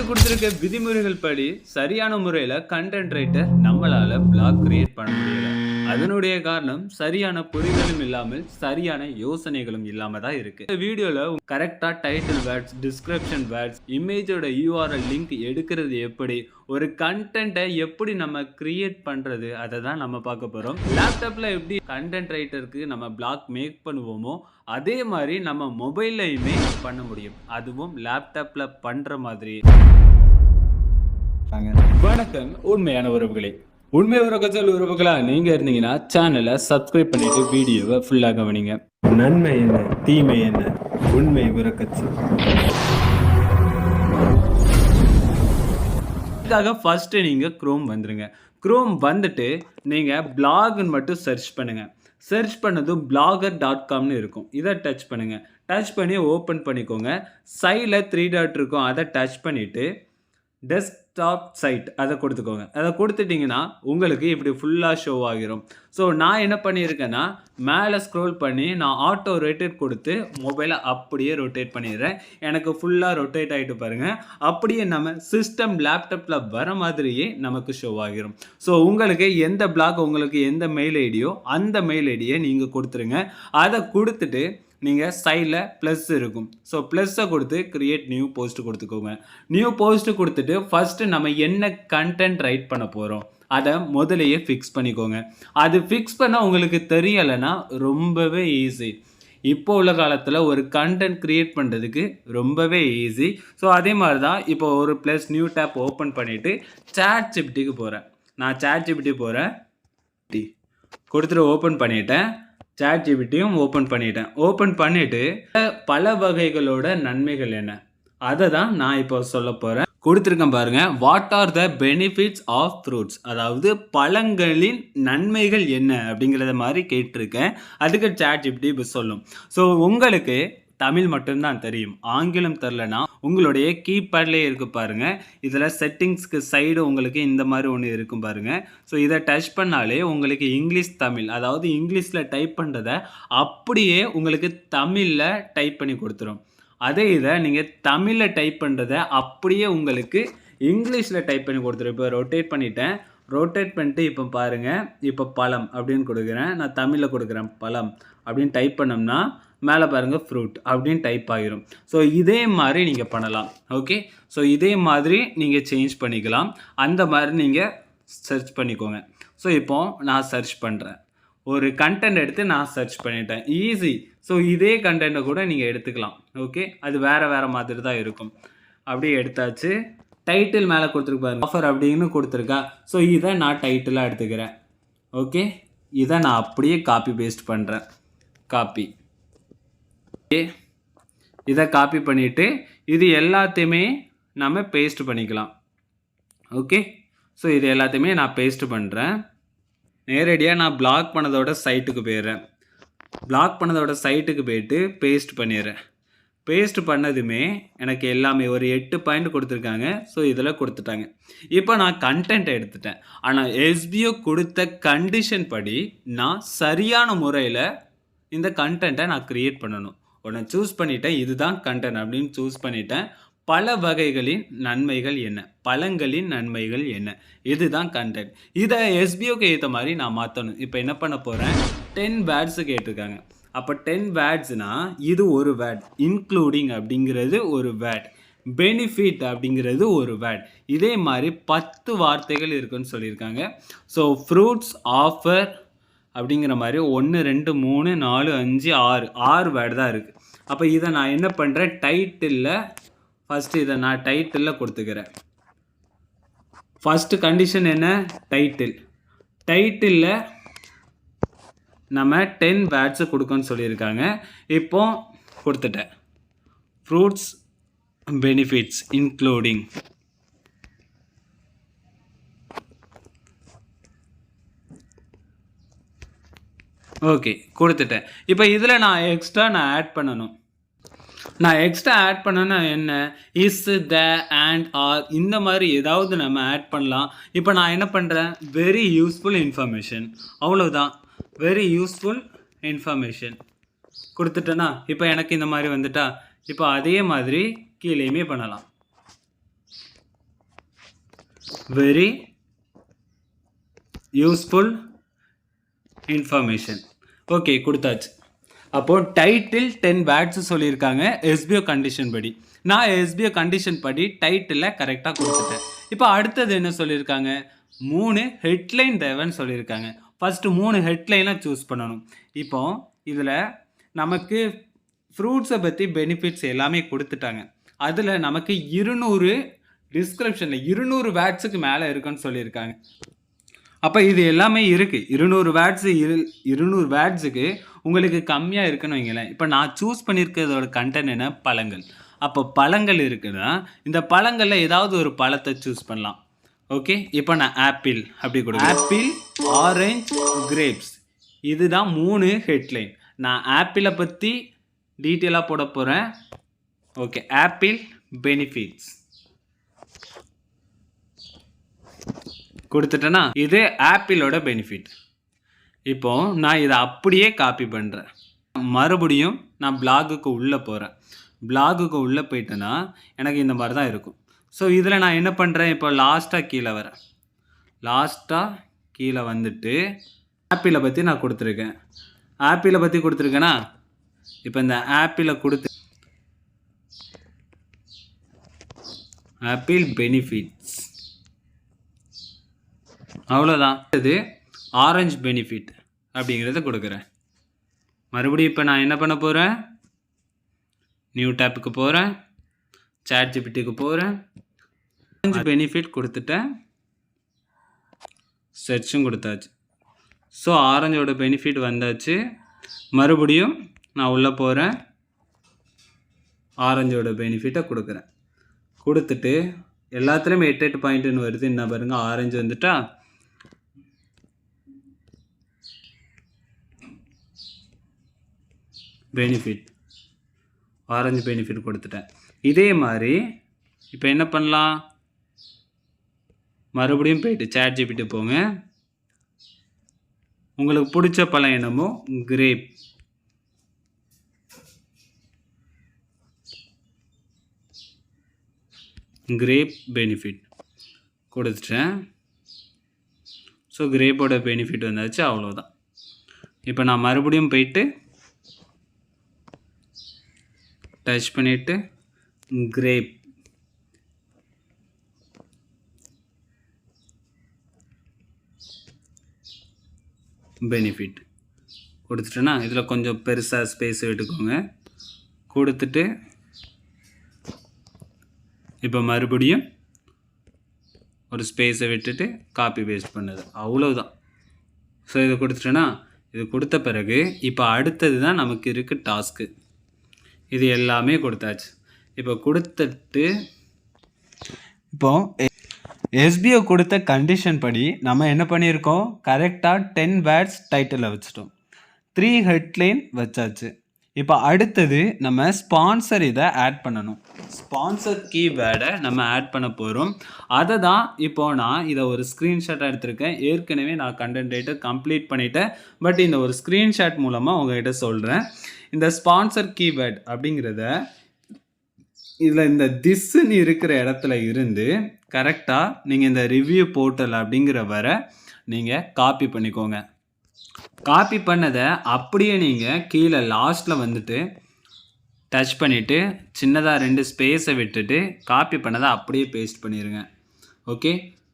கொடுத்திருக்க விதிமுறைகள் படி சரியான முறையில் கண்டென்ட் ரைட்டர் நம்மளால பிளாக் கிரியேட் பண்ண முடியல. அதனுடைய காரணம் சரியான புரிதலும் இல்லாமல் சரியான யோசனைகளும் இல்லாம தான் இருக்கு. இந்த வீடியோல கரெக்டா டைட்டில் வேர்ட்ஸ், டிஸ்கிரிப்ஷன் வேர்ட்ஸ், இமேஜோட URL லிங்க் எடுக்கிறது எப்படி, ஒரு கண்டென்ட்டை எப்படி நம்ம கிரியேட் பண்றது, அதை தான் நம்ம பார்க்க போறோம். லேப்டாப்ல எப்படி கண்டென்ட் ரைட்டருக்கு நம்ம பிளாக் மேக் பண்ணுவோமோ அதே மாதிரி நம்ம மொபைல்லையுமே பண்ண முடியும். அதுவும் லேப்டாப்ல பண்ற மாதிரி. வணக்கம் உண்மையான உறவுகளே. உண்மை உறவுகளா நீங்க இருந்தீங்கன்னா சேனலை சப்ஸ்கிரைப் பண்ணிட்டு வீடியோவை ஃபுல்லா கவனிங்க. நன்மை என்ன தீமை என்ன உண்மை உறக்கச்சு. இதுக்காக ஃபர்ஸ்ட் நீங்க குரோம் வந்துருங்க. குரோம் வந்துட்டு நீங்க பிளாக்னு மட்டும் சர்ச் பண்ணுங்க. சர்ச் பண்ணதும் blogger.comனு இருக்கும். இதை டச் பண்ணுங்க. டச் பண்ணி ஓப்பன் பண்ணிக்கோங்க. சைடில் 3 டாட் இருக்கும். அதை டச் பண்ணிவிட்டு டெஸ்க்டாப் சைட் அதை கொடுத்துக்கோங்க. அதை கொடுத்துட்டிங்கன்னா உங்களுக்கு இப்படி ஃபுல்லாக ஷோ ஆகிரும். ஸோ நான் என்ன பண்ணியிருக்கேன்னா மேலே ஸ்க்ரோல் பண்ணி நான் ஆட்டோ ரொட்டேட் கொடுத்து மொபைலை அப்படியே ரொட்டேட் பண்ணிடுறேன். எனக்கு ஃபுல்லாக ரொட்டேட் ஆகிட்டு பாருங்கள். அப்படியே நம்ம சிஸ்டம் லேப்டாப்பில் வர மாதிரியே நமக்கு ஷோ ஆகிரும். ஸோ உங்களுக்கு எந்த பிளாக், உங்களுக்கு எந்த மெயில் ஐடியோ அந்த மெயில் ஐடியை நீங்கள் கொடுத்துருங்க. அதை கொடுத்துட்டு நீங்கள் சைடில் ப்ளஸ் இருக்கும். ஸோ ப்ளஸ்ஸை கொடுத்து க்ரியேட் நியூ போஸ்ட் கொடுத்துக்கோங்க. நியூ போஸ்ட்டு கொடுத்துட்டு ஃபஸ்ட்டு நம்ம என்ன கண்டென்ட் ரைட் பண்ண போகிறோம் அதை முதலையே ஃபிக்ஸ் பண்ணிக்கோங்க. அது ஃபிக்ஸ் பண்ண உங்களுக்கு தெரியலைன்னா ரொம்பவே ஈஸி. இப்போ உள்ள காலத்தில் ஒரு கண்டென்ட் க்ரியேட் பண்ணுறதுக்கு ரொம்பவே ஈஸி. ஸோ அதே மாதிரி தான் இப்போ ஒரு ப்ளஸ் நியூ டேப் ஓப்பன் பண்ணிவிட்டு சாட்ஜிபிட்டிக்கு போகிறேன். நான் சாட்ஜிபிட்டி போகிறேன், கொடுத்துட்டு ஓப்பன் பண்ணிட்டேன். சாட்ஜிபிட்டியும் ஓப்பன் பண்ணிட்டேன். ஓப்பன் பண்ணிவிட்டு பல வகைகளோட நன்மைகள் என்ன அதை தான் நான் இப்போ சொல்ல போகிறேன். கொடுத்துருக்கேன் பாருங்கள். What are the benefits of fruits, அதாவது பழங்களின் நன்மைகள் என்ன அப்படிங்கிறத மாதிரி கேட்டிருக்கேன். அதுக்கு சாட்ஜிபிட்டி இப்போ சொல்லும். ஸோ உங்களுக்கு தமிழ் மட்டும்தான் தெரியும், ஆங்கிலம் தெரிலனா உங்களுடைய கீபேட்லேயே இருக்கு பாருங்கள். இதில் செட்டிங்ஸ்க்கு சைடு உங்களுக்கு இந்த மாதிரி ஒன்று இருக்கும் பாருங்கள். ஸோ இதை டச் பண்ணாலே உங்களுக்கு இங்கிலீஷ் தமிழ், அதாவது இங்கிலீஷில் டைப் பண்ணுறதை அப்படியே உங்களுக்கு தமிழில் டைப் பண்ணி கொடுத்துரும். அதே இதை நீங்கள் தமிழில் டைப் பண்ணுறதை அப்படியே உங்களுக்கு இங்கிலீஷில் டைப் பண்ணி கொடுத்துரும். இப்போ ரொட்டேட் பண்ணிட்டேன். ரொட்டேட் பண்ணிட்டு இப்போ பாருங்கள், இப்போ பழம் அப்படின்னு கொடுக்குறேன். நான் தமிழில் கொடுக்குறேன் பழம் அப்படின்னு டைப் பண்ணோம்னா மேலே பாருங்கள் ஃப்ரூட் அப்படின்னு டைப் ஆகிரும். ஸோ இதே மாதிரி நீங்கள் பண்ணலாம். ஓகே, ஸோ இதே மாதிரி நீங்கள் சேஞ்ச் பண்ணிக்கலாம். அந்த மாதிரி நீங்கள் சர்ச் பண்ணிக்கோங்க. ஸோ இப்போது நான் சர்ச் பண்ணுறேன். ஒரு கண்டென்ட் எடுத்து நான் சர்ச் பண்ணிட்டேன். ஈஸி. ஸோ இதே கண்டென்ட்டை கூட நீங்கள் எடுத்துக்கலாம். ஓகே, அது வேறு மாதிரி தான் இருக்கும். அப்படியே எடுத்தாச்சு. டைட்டில் மேலே கொடுத்துருப்பாரு, ஆஃபர் அப்படின்னு கொடுத்துருக்கா. ஸோ இதை நான் டைட்டிலாக எடுத்துக்கிறேன். ஓகே, இதை நான் அப்படியே காப்பி பேஸ்ட் பண்ணுறேன். காப்பி, இதை காப்பி பண்ணிவிட்டு இது எல்லாத்தையுமே நம்ம பேஸ்ட் பண்ணிக்கலாம். ஓகே, ஸோ இது எல்லாத்தையுமே நான் பேஸ்ட் பண்ணுறேன். நேரடியாக நான் பிளாக் பண்ணதோட சைட்டுக்கு போயிடுறேன். பிளாக் பண்ணதோட சைட்டுக்கு போயிட்டு பேஸ்ட் பண்ணிடுறேன். பேஸ்ட் பண்ணதுமே எனக்கு எல்லாமே ஒரு 8 பாயிண்ட் கொடுத்துருக்காங்க. ஸோ இதில் கொடுத்துட்டாங்க. இப்போ நான் கண்டென்ட்டை எடுத்துட்டேன். ஆனால் SBO கொடுத்த கண்டிஷன் படி நான் சரியான முறையில் இந்த கண்டென்ட்டை நான் க்ரியேட் பண்ணணும். உடனே சூஸ் பண்ணிட்டேன், இதுதான் கண்டென்ட் அப்படின்னு சூஸ் பண்ணிட்டேன். பல வகைகளின் நன்மைகள் என்ன, பழங்களின் நன்மைகள் என்ன, இதுதான் கண்டென்ட். இதை SBOக்கு ஏற்ற மாதிரி நான் மாற்றணும். இப்போ என்ன பண்ண போகிறேன், 10 வேர்ட்ஸு கேட்டிருக்காங்க. அப்போ 10 வேர்ட்ஸ்னால் இது ஒரு வேர்ட், இன்க்ளூடிங் அப்படிங்கிறது ஒரு வேர்ட், பெனிஃபிட் அப்படிங்கிறது ஒரு வேர்ட். இதே மாதிரி 10 வார்த்தைகள் இருக்குன்னு சொல்லியிருக்காங்க. ஸோ ஃப்ரூட்ஸ், ஆஃபர் அப்படிங்கிற மாதிரி 1 2 3 4 5 6 வேர்டு தான் இருக்குது. அப்போ இதை நான் என்ன பண்ணுறேன், டைட்டிலில் ஃபஸ்ட்டு இதை நான் டைட்டிலில் கொடுத்துக்கிறேன். ஃபஸ்ட்டு கண்டிஷன் என்ன, டைட்டில். டைட்டிலில் நம்ம 10 வேர்ட்ஸு கொடுக்கணும்னு சொல்லியிருக்காங்க. இப்போ கொடுத்துட்டேன். Fruits, benefits, including. ஓகே, கொடுத்துட்டேன். இப்போ இதில் நான் எக்ஸ்ட்ரா ஆட் பண்ணணும். நான் எக்ஸ்ட்ரா ஆட் பண்ணனா என்ன, இஸ், த, அண்ட், ஆர் இந்த மாதிரி ஏதாவது நம்ம ஆட் பண்ணலாம். இப்போ நான் என்ன பண்ணுறேன், வெரி யூஸ்ஃபுல் இன்ஃபர்மேஷன், அவ்வளோதான். வெரி யூஸ்ஃபுல் இன்ஃபர்மேஷன் கொடுத்துட்டேன்னா இப்போ எனக்கு இந்த மாதிரி வந்துட்டா. இப்போ அதே மாதிரி கீழேயுமே பண்ணலாம். Very useful information. ஓகே, கொடுத்தாச்சு. அப்போது டைட்டில் 10 வேர்ட்ஸ் சொல்லியிருக்காங்க எஸ்பிஓ கண்டிஷன் படி. நான் எஸ்பிஓ கண்டிஷன் படி டைட்டிலை கரெக்டாக கொடுத்துட்டேன். இப்போ அடுத்தது என்ன சொல்லியிருக்காங்க, 3 ஹெட்லைன் தேவைன்னு சொல்லியிருக்காங்க. ஃபஸ்ட்டு 3 ஹெட்லைனை சூஸ் பண்ணணும். இப்போ இதில் நமக்கு ஃப்ரூட்ஸை பற்றி பெனிஃபிட்ஸ் எல்லாமே கொடுத்துட்டாங்க. அதில் நமக்கு 200 டிஸ்கிரிப்ஷனில் 200 வேர்ட்ஸுக்கு மேலே இருக்குன்னு சொல்லியிருக்காங்க. அப்போ இது எல்லாமே இருக்குது. 200 வேர்ட்ஸுக்கு உங்களுக்கு கம்மியாக இருக்குன்னு வைங்களேன். இப்போ நான் சூஸ் பண்ணியிருக்கிறதோட கண்டென்ட் என்ன, பழங்கள். அப்போ பழங்கள் இருக்குன்னா இந்த பழங்களில் ஏதாவது ஒரு பழத்தை சூஸ் பண்ணலாம். ஓகே, இப்போ நான் ஆப்பிள் அப்படி கொடுக்குறேன். ஆப்பிள், ஆரஞ்சு, கிரேப்ஸ், இதுதான் 3 ஹெட்லைன். நான் ஆப்பிளை பற்றி டீட்டெயிலாக போட போகிறேன். ஓகே, ஆப்பிள் பெனிஃபிட்ஸ் கொடுத்துட்டேன்னா இது ஆப்பிளோட பெனிஃபிட். இப்போ நான் இதை அப்படியே காப்பி பண்ணுறேன். மறுபடியும் நான் பிளாகுக்கு உள்ளே போகிறேன். பிளாகுக்கு உள்ளே போயிட்டேன்னா எனக்கு இந்த மாதிரி தான் இருக்கும். ஸோ இதில் நான் என்ன பண்ணுறேன், இப்போ லாஸ்ட்டாக கீழே வந்துட்டு ஆப்பிளை பற்றி நான் கொடுத்துருக்கேன். ஆப்பிளை பற்றி கொடுத்துருக்கேன்னா இப்போ இந்த ஆப்பிளை கொடுத்து ஆப்பிள் பெனிஃபிட்ஸ் அவ்வளோதான். இது ஆரஞ்சு பெனிஃபிட் அப்படிங்கிறத கொடுக்குறேன். மறுபடியும் இப்போ நான் என்ன பண்ண போகிறேன், நியூ டேப்புக்கு போகிறேன், சாட் ஜிபிடிக்கு போகிறேன், ஆரஞ்சு பெனிஃபிட் கொடுத்துட்டேன், சர்ச்சும் கொடுத்தாச்சு. ஸோ ஆரஞ்சோட பெனிஃபிட் வந்தாச்சு. மறுபடியும் நான் உள்ளே போகிறேன், ஆரஞ்சோட பெனிஃபிட்டை கொடுக்குறேன். கொடுத்துட்டு எல்லாத்துலேயும் 8 பாயிண்ட்டுன்னு வருது. என்ன பாருங்கள், ஆரஞ்சு வந்துட்டா. பெனிஃபிட், ஆரஞ்சு பெனிஃபிட் கொடுத்துட்டேன். இதே மாதிரி இப்போ என்ன பண்ணலாம், மறுபடியும் போயிட்டு சாட் ஜிபிடி போங்க. உங்களுக்கு பிடிச்ச பழம் என்னமோ, கிரேப், பெனிஃபிட் கொடுத்துட்டேன். ஸோ கிரேப்போட பெனிஃபிட் வந்தாச்சு, அவ்வளோதான். இப்போ நான் மறுபடியும் போயிட்டு டச் பண்ணிவிட்டு கிரேப் பெனிஃபிட் கொடுத்துட்டேன்னா இதில் கொஞ்சம் பெருசாக ஸ்பேஸ் விட்டுக்கோங்க. கொடுத்துட்டு இப்போ மறுபடியும் ஒரு ஸ்பேஸை விட்டுட்டு காப்பி பேஸ்ட் பண்ணது, அவ்வளோதான். ஸோ இதை கொடுத்துட்டேன்னா இது கொடுத்த பிறகு இப்போ அடுத்தது தான் நமக்கு இருக்குது டாஸ்க்கு. இது எல்லாமே கொடுத்தாச்சு. இப்போ கொடுத்துட்டு இப்போ எஸ்பிஓ கொடுத்த கண்டிஷன் படி நம்ம என்ன பண்ணியிருக்கோம், கரெக்டாக 10 வேர்ட்ஸ் டைட்டிலில் வச்சுட்டோம், 3 ஹெட்லைன் வச்சாச்சு. இப்போ அடுத்தது நம்ம ஸ்பான்சர் இதை ஆட் பண்ணணும். ஸ்பான்சர் கீவேர்டை நம்ம ஆட் பண்ண போகிறோம். அதை தான் இப்போது நான் இதை ஒரு ஸ்க்ரீன்ஷாட்டாக எடுத்திருக்கேன். ஏற்கனவே நான் கண்டென்ட் ரைட்டர் கம்ப்ளீட் பண்ணிட்டேன். பட் இந்த ஒரு ஸ்க்ரீன்ஷாட் மூலமாக உங்கள்கிட்ட சொல்கிறேன். இந்த ஸ்பான்சர் கீவேர்ட் அப்படிங்கிறத இதில் இந்த திஸ்ன்னு இருக்கிற இடத்துல இருந்து கரெக்டாக நீங்கள் இந்த ரிவ்யூ போர்ட்டல் அப்படிங்கிற வர நீங்கள் காப்பி பண்ணிக்கோங்க. காப்பி பண்ணதை அப்படியே நீங்கள் கீழே லாஸ்ட்டில் வந்துட்டு டச் பண்ணிவிட்டு சின்னதாக 2 ஸ்பேஸை விட்டுட்டு காப்பி பண்ணதை அப்படியே பேஸ்ட் பண்ணிடுங்க. ஓகே,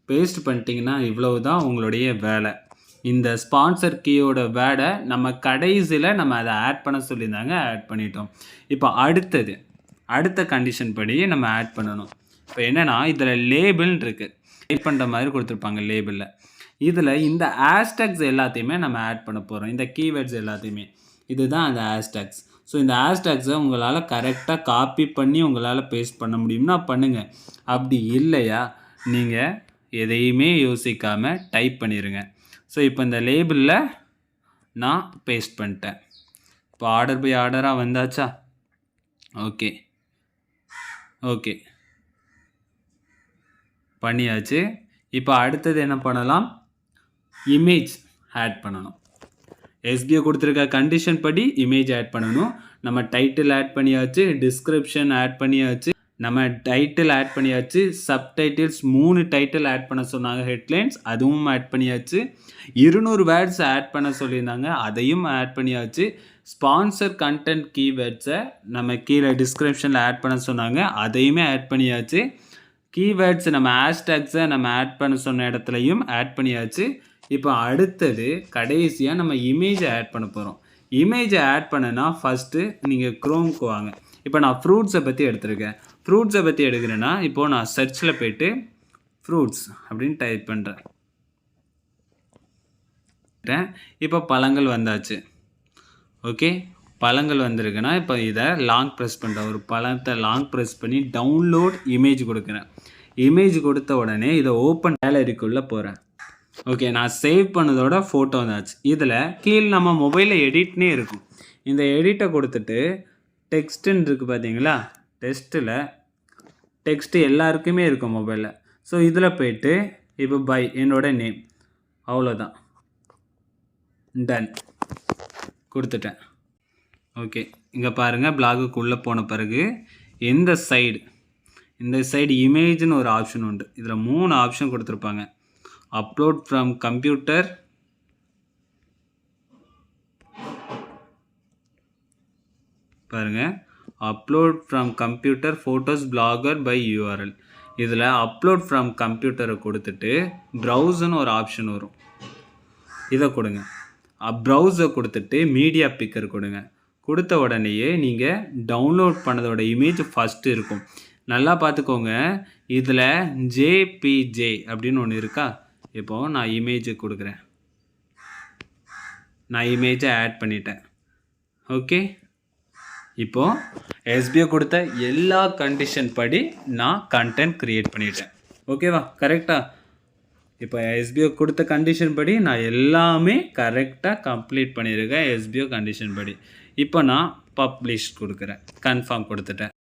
பேஸ்ட் பண்ணிட்டீங்கன்னா இவ்வளவு தான் உங்களுடைய வேலை. இந்த ஸ்பான்சர் கீயோட வேர்டை நம்ம கடைசியில் நம்ம அதை ஆட் பண்ண சொல்லியிருந்தாங்க, ஆட் பண்ணிட்டோம். இப்போ அடுத்த கண்டிஷன் படி நம்ம ஆட் பண்ணணும். இப்போ என்னென்னா இதில் லேபிள்னு இருக்குது, டைப் பண்ணுற மாதிரி கொடுத்துருப்பாங்க லேபிளில். இதில் இந்த ஹேஷ்டேக்ஸ் எல்லாத்தையுமே நம்ம ஆட் பண்ண போகிறோம், இந்த கீவேர்ட்ஸ் எல்லாத்தையுமே. இதுதான் அந்த ஹேஷ்டேக்ஸ். ஸோ இந்த ஹேஷ்டேக்ஸை உங்களால் கரெக்டாக காப்பி பண்ணி உங்களால் பேஸ்ட் பண்ண முடியும்னா பண்ணுங்கள். அப்படி இல்லையா நீங்கள் எதையுமே யோசிக்காமல் டைப் பண்ணிடுங்க. ஸோ இப்போ இந்த லேபிளில் நான் பேஸ்ட் பண்ணிட்டேன். இப்போ ஆர்டர் பை ஆர்டராக வந்தாச்சா? ஓகே பண்ணியாச்சு. இப்போ அடுத்தது என்ன பண்ணலாம், இமேஜ் ஆட் பண்ணணும். எஸ்பிஓ கொடுத்துருக்க கண்டிஷன் படி இமேஜ் ஆட் பண்ணணும். நம்ம டைட்டில் ஆட் பண்ணியாச்சு, டிஸ்கிரிப்ஷன் ஆட் பண்ணியாச்சு, நம்ம டைட்டில் ஆட் பண்ணியாச்சு. சப்டைட்டில்ஸ் 3 டைட்டில் ஆட் பண்ண சொன்னாங்க. ஹெட்லைன்ஸ் அதுவும் ஆட் பண்ணியாச்சு. 200 வேர்ட்ஸ் ஆட் பண்ண சொல்லியிருந்தாங்க. அதையும் ஆட் பண்ணியாச்சு. ஸ்பான்சர் கண்டென்ட் கீவேர்ட்ஸை நம்ம கீழே டிஸ்கிரிப்ஷனில் ஆட் பண்ண சொன்னாங்க. அதையுமே ஆட் பண்ணியாச்சு. கீவேர்ட்ஸ் நம்ம ஹேஷ்டேக்ஸை நம்ம ஆட் பண்ண சொன்ன இடத்துலையும் ஆட் பண்ணியாச்சு. இப்போ அடுத்தது கடைசியாக நம்ம இமேஜை ஆட் பண்ண போகிறோம். இமேஜை ஆட் பண்ணனா ஃபஸ்ட்டு நீங்கள் க்ரோம்க்கு வாங்க. இப்போ நான் ஃப்ரூட்ஸை பற்றி எடுத்திருக்கேன். ஃப்ரூட்ஸை பற்றி எடுக்கிறேன்னா இப்போது நான் சர்ச்சில் போய்ட்டு ஃப்ரூட்ஸ் அப்படின்னு டைப் பண்ணுறேன். இப்போ பழங்கள் வந்தாச்சு. ஓகே, பழங்கள் வந்திருக்குன்னா இப்போ இதை லாங் ப்ரெஸ் பண்ணுறேன். ஒரு பழத்தை லாங் ப்ரெஸ் பண்ணி டவுன்லோட் இமேஜ் கொடுக்குறேன். இமேஜ் கொடுத்த உடனே இதை ஓப்பன் கேலரிக்குள்ளே போகிறேன். ஓகே, நான் சேவ் பண்ணதோட ஃபோட்டோ வந்தாச்சு. இதில் கீழே நம்ம மொபைலில் எடிட்னே இருக்கும். இந்த எடிட்டை கொடுத்துட்டு டெக்ஸ்ட்டுன்னு இருக்குது பார்த்தீங்களா, டெக்ஸ்ட்டு எல்லாருக்குமே இருக்கும் மொபைலில். ஸோ இதில் போய்ட்டு இப்போ பை என்னோட நேம் அவ்வளோதான், டன் கொடுத்துட்டேன். ஓகே, இங்கே பாருங்கள், பிளாகுக்குள்ளே போன பிறகு இந்த சைடு இமேஜ்னு ஒரு ஆப்ஷன் உண்டு. இதில் 3 ஆப்ஷன் கொடுத்துருப்பாங்க. அப்லோட் ஃப்ரம் கம்ப்யூட்டர், பாருங்கள், upload from computer photos Blogger by URL. இதில் அப்லோட் ஃப்ரம் கம்ப்யூட்டரை கொடுத்துட்டு ப்ரௌஸ்ன்னு ஒரு ஆப்ஷன் வரும். இதை கொடுங்க. ப்ரௌஸை கொடுத்துட்டு மீடியா பிக்கர் கொடுங்க. கொடுத்த உடனேயே நீங்கள் டவுன்லோட் பண்ணதோட இமேஜ் ஃபஸ்ட்டு இருக்கும். நல்லா பார்த்துக்கோங்க, இதில் ஜேபிஜே அப்படின்னு ஒன்று இருக்கா. இப்போது நான் இமேஜை கொடுக்குறேன். நான் இமேஜை ஆட் பண்ணிட்டேன். ஓகே, இப்போது எஸ்பிஓ கொடுத்த எல்லா கண்டிஷன் படி நான் கண்டென்ட் க்ரியேட் பண்ணிட்டேன். ஓகேவா, கரெக்டாக? இப்போ எஸ்பிஓ கொடுத்த கண்டிஷன் படி நான் எல்லாமே கரெக்டாக கம்ப்ளீட் பண்ணியிருக்கேன். எஸ்பிஓ கண்டிஷன் படி இப்போ நான் பப்ளிஷ் கொடுக்குறேன். கன்ஃபார்ம் கொடுத்துட்டேன்.